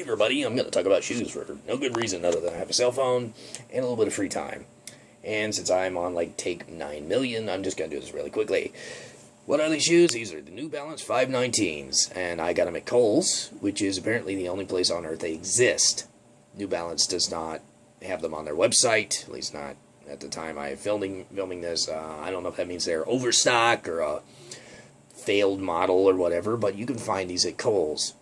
everybody, I'm going to talk about shoes for no good reason other than I have a cell phone and a little bit of free time. And since I'm on like take 9 million, I'm just going to do this really quickly. What are these shoes? These are the New Balance 519s, and I got them at Khols, which is apparently the only place on earth they exist. New Balance does not have them on their website, at least not at the time I'm filming this. I don't know if that means they're overstock or a failed model or whatever, but you can find these at Khols.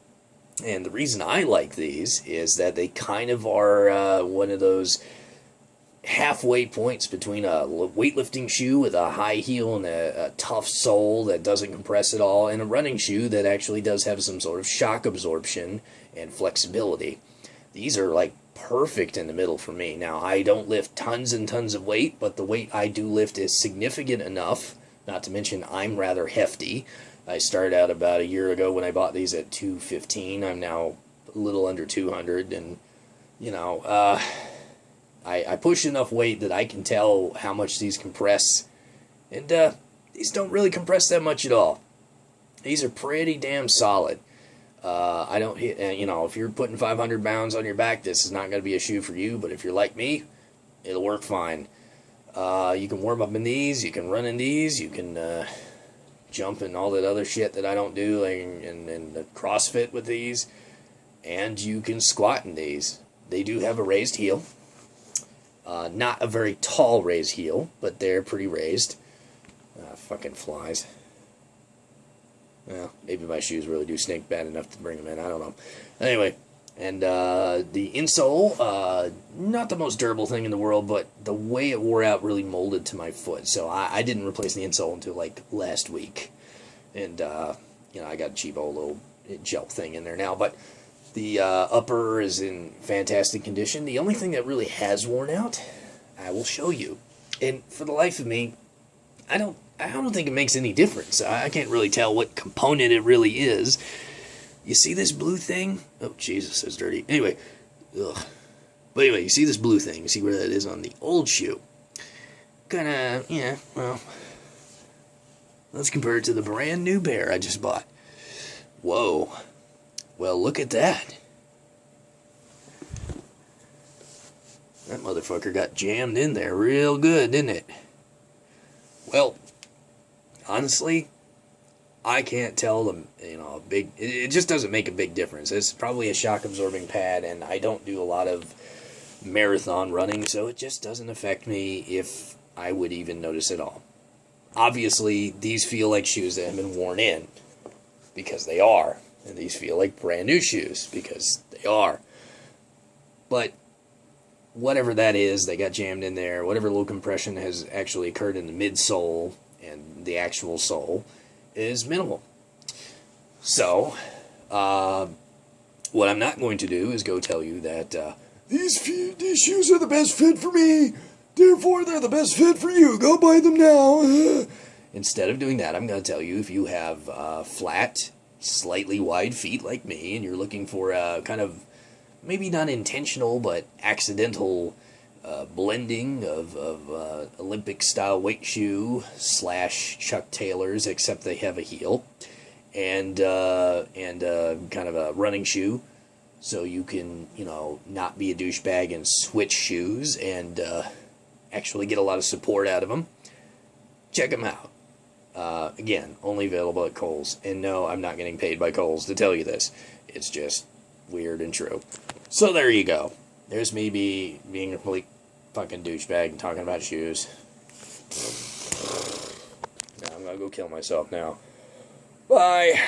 And the reason I like these is that they kind of are one of those halfway points between a weightlifting shoe with a high heel and a tough sole that doesn't compress at all, and a running shoe that actually does have some sort of shock absorption and flexibility. These are like perfect in the middle for me. Now, I don't lift tons and tons of weight, but the weight I do lift is significant enough, not to mention I'm rather hefty. I started out about a year ago when I bought these at 215. I'm now a little under 200, and, you know, I push enough weight that I can tell how much these compress, and these don't really compress that much at all. These are pretty damn solid. I don't, you know, if you're putting 500 pounds on your back, this is not going to be a shoe for you, but if you're like me, it'll work fine. You can warm up in these, you can run in these, you can jump and all that other shit that I don't do, like, and the CrossFit with these, and you can squat in these. They do have a raised heel. Not a very tall raised heel, but they're pretty raised. Fucking flies. Well, maybe my shoes really do stink bad enough to bring them in. I don't know. Anyway, and the insole, not the most durable thing in the world, but the way it wore out really molded to my foot. So I didn't replace the insole until like last week. And, you know, I got a cheap old little gel thing in there now. But the upper is in fantastic condition. The only thing that really has worn out, I will show you. And for the life of me, I don't think it makes any difference. I can't really tell what component it really is. You see this blue thing? Oh, Jesus, that's dirty. Anyway, ugh. But anyway, you see this blue thing. You see where that is on the old shoe. Kinda, yeah, well, let's compare it to the brand new pair I just bought. Whoa. Well, look at that. That motherfucker got jammed in there real good, didn't it? Well, honestly, I can't tell them, you know, it just doesn't make a big difference. It's probably a shock absorbing pad, and I don't do a lot of marathon running, so it just doesn't affect me if I would even notice at all. Obviously, these feel like shoes that have been worn in, because they are. And these feel like brand new shoes, because they are. But whatever that is, they got jammed in there. Whatever low compression has actually occurred in the midsole and the actual sole is minimal. So, what I'm not going to do is go tell you that these shoes are the best fit for me, therefore they're the best fit for you. Go buy them now. Instead of doing that, I'm going to tell you, if you have flat, slightly wide feet like me, and you're looking for a kind of, maybe not intentional, but accidental blending of Olympic-style weight shoe / Chuck Taylors, except they have a heel, and kind of a running shoe, so you can, you know, not be a douchebag and switch shoes and actually get a lot of support out of them. Check them out. Again, only available at Khols. And no, I'm not getting paid by Khols to tell you this. It's just weird and true. So there you go. There's me being a complete fucking douchebag and talking about shoes. Now I'm gonna go kill myself now. Bye.